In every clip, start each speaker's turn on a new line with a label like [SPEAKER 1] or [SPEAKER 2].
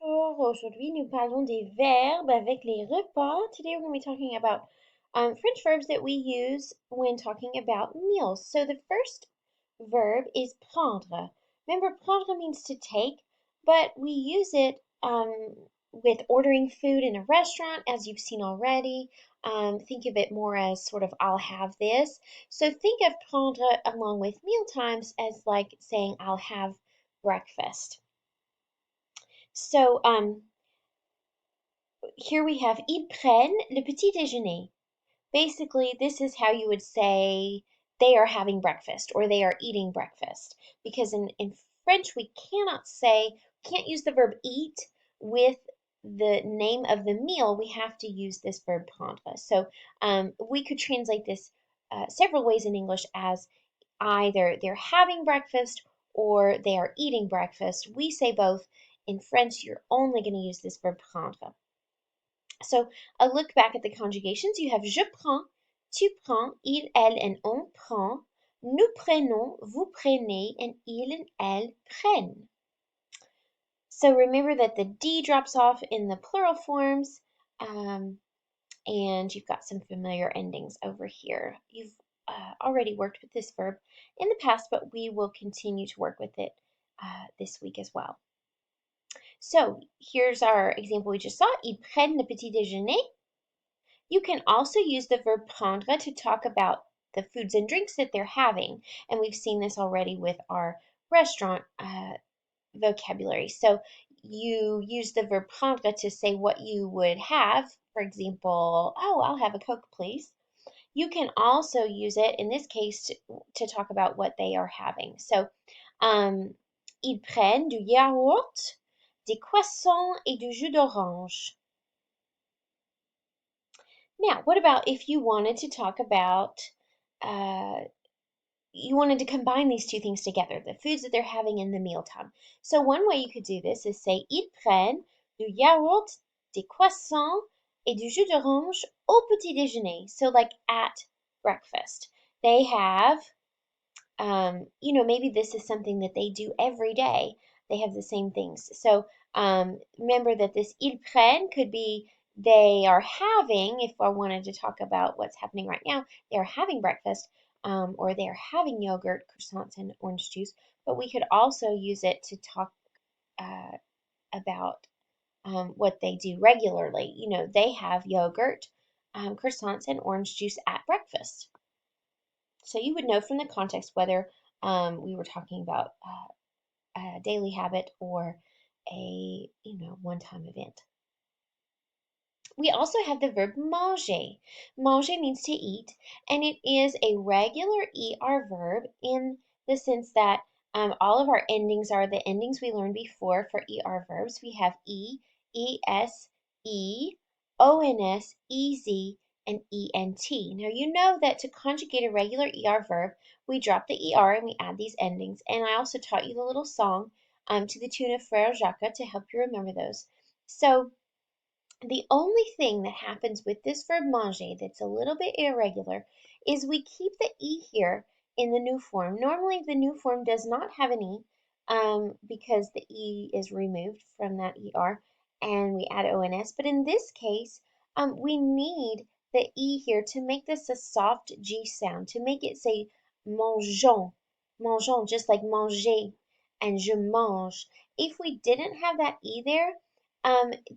[SPEAKER 1] Bonjour, aujourd'hui nous parlons des verbes avec les repas. Today we're going to be talking about French verbs that we use when talking about meals. So the first verb is prendre. Remember, prendre means to take, but we use it with ordering food in a restaurant, as you've seen already. Think of it more as sort of I'll have this. So think of prendre along with meal times as like saying I'll have breakfast. So here we have ils prennent le petit déjeuner. Basically, this is how you would say they are having breakfast or they are eating breakfast. Because in French, we cannot say, can't use the verb eat with the name of the meal. We have to use this verb prendre. So we could translate this several ways in English as either they're having breakfast or they are eating breakfast. We say both. In French, you're only going to use this verb prendre. So a look back at the conjugations, you have je prends, tu prends, il, elle, and on prend, nous prenons, vous prenez, and il and elle prennent. So remember that the D drops off in the plural forms, and you've got some familiar endings over here. You've already worked with this verb in the past, but we will continue to work with it this week as well. So here's our example we just saw. Ils prennent le petit déjeuner. You can also use the verb prendre to talk about the foods and drinks that they're having. And we've seen this already with our restaurant vocabulary. So you use the verb prendre to say what you would have. For example, oh, I'll have a Coke, please. You can also use it in this case to talk about what they are having. So, ils prennent du yaourt, des croissants et du jus d'orange. Now, what about if you wanted to talk about, you wanted to combine these two things together, the foods that they're having in the mealtime? So one way you could do this is say, ils prennent du yaourt, des croissants, et du jus d'orange au petit déjeuner. So like at breakfast. They have, maybe this is something that they do every day. They have the same things. So remember that this ils prennent could be they are having, if I wanted to talk about what's happening right now, they are having breakfast or they are having yogurt, croissants, and orange juice. But we could also use it to talk about what they do regularly. They have yogurt, croissants, and orange juice at breakfast. So you would know from the context whether we were talking about a daily habit or a one-time event. We also have the verb manger. Manger means to eat, and it is a regular er verb in the sense that all of our endings are the endings we learned before for er verbs. We have e, es, ons, ez, and ent. Now you know that to conjugate a regular er verb, we drop the er and we add these endings. And I also taught you the little song to the tune of Frère Jacques to help you remember those. So the only thing that happens with this verb manger that's a little bit irregular is we keep the E here in the new form. Normally the new form does not have an E because the E is removed from that ER and we add ONS. But in this case, we need the E here to make this a soft G sound, to make it say mangeons, mangeons, just like manger and je mange. If we didn't have that E there,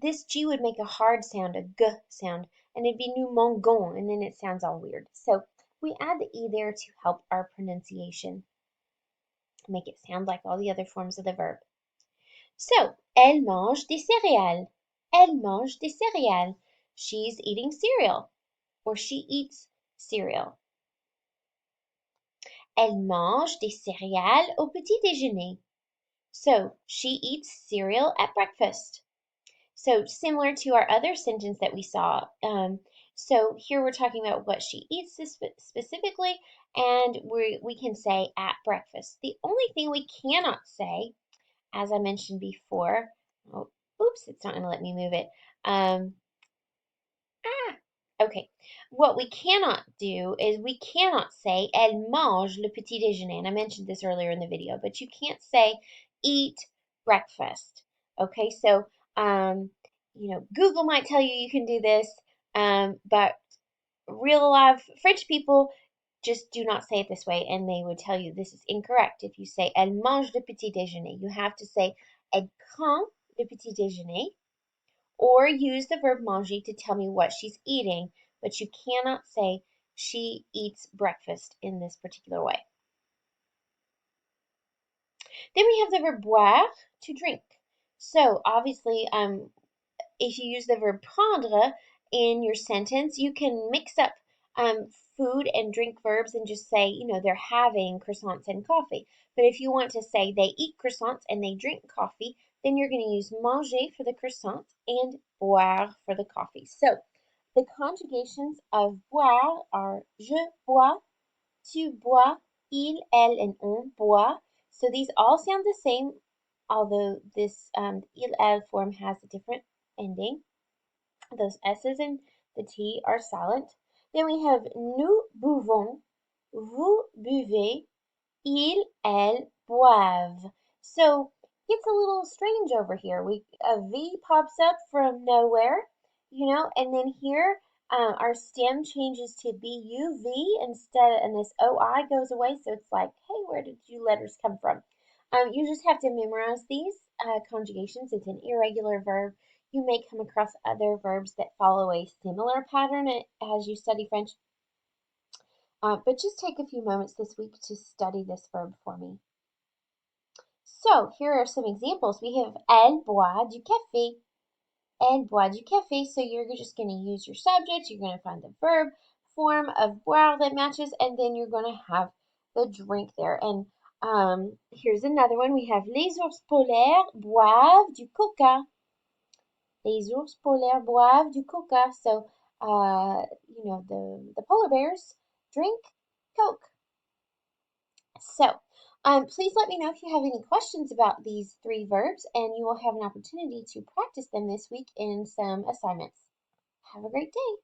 [SPEAKER 1] this G would make a hard sound, a G sound, and it'd be nous mangons, and then it sounds all weird. So we add the E there to help our pronunciation, make it sound like all the other forms of the verb. So, elle mange des céréales. Elle mange des céréales. She's eating cereal, or she eats cereal. Elle mange des céréales au petit déjeuner. So, she eats cereal at breakfast. So similar to our other sentence that we saw. So here we're talking about what she eats specifically, and we can say at breakfast. The only thing we cannot say, as I mentioned before, oh, oops, it's not going to let me move it. Okay. What we cannot do is we cannot say elle mange le petit déjeuner. And I mentioned this earlier in the video, but you can't say eat breakfast. Okay, so Um, Google might tell you you can do this, but real live French people just do not say it this way, and they would tell you this is incorrect. If you say elle mange le petit déjeuner, you have to say elle prend le petit déjeuner, or use the verb manger to tell me what she's eating, but you cannot say she eats breakfast in this particular way. Then we have the verb boire, to drink. So obviously, if you use the verb prendre in your sentence, you can mix up food and drink verbs and just say, they're having croissants and coffee. But if you want to say they eat croissants and they drink coffee, then you're going to use manger for the croissants and boire for the coffee. So the conjugations of boire are je bois, tu bois, il, elle, and on boit. So these all sound the same, although this il, elle form has a different ending. Those S's and the T are silent. Then we have nous buvons, vous buvez, ils, elles boivent. So it gets a little strange over here. A V pops up from nowhere, and then here our stem changes to BUV instead, and this OI goes away. So it's like, hey, where did you letters come from? You just have to memorize these conjugations. It's an irregular verb. You may come across other verbs that follow a similar pattern as you study French. But just take a few moments this week to study this verb for me. So here are some examples. We have elle boit du café. Elle boit du café. So you're just going to use your subject. You're going to find the verb form of boire that matches, and then you're going to have the drink there. And here's another one. We have les ours polaires boivent du coca. Les ours polaires boivent du coca. So, the polar bears drink Coke. So, please let me know if you have any questions about these three verbs, and you will have an opportunity to practice them this week in some assignments. Have a great day.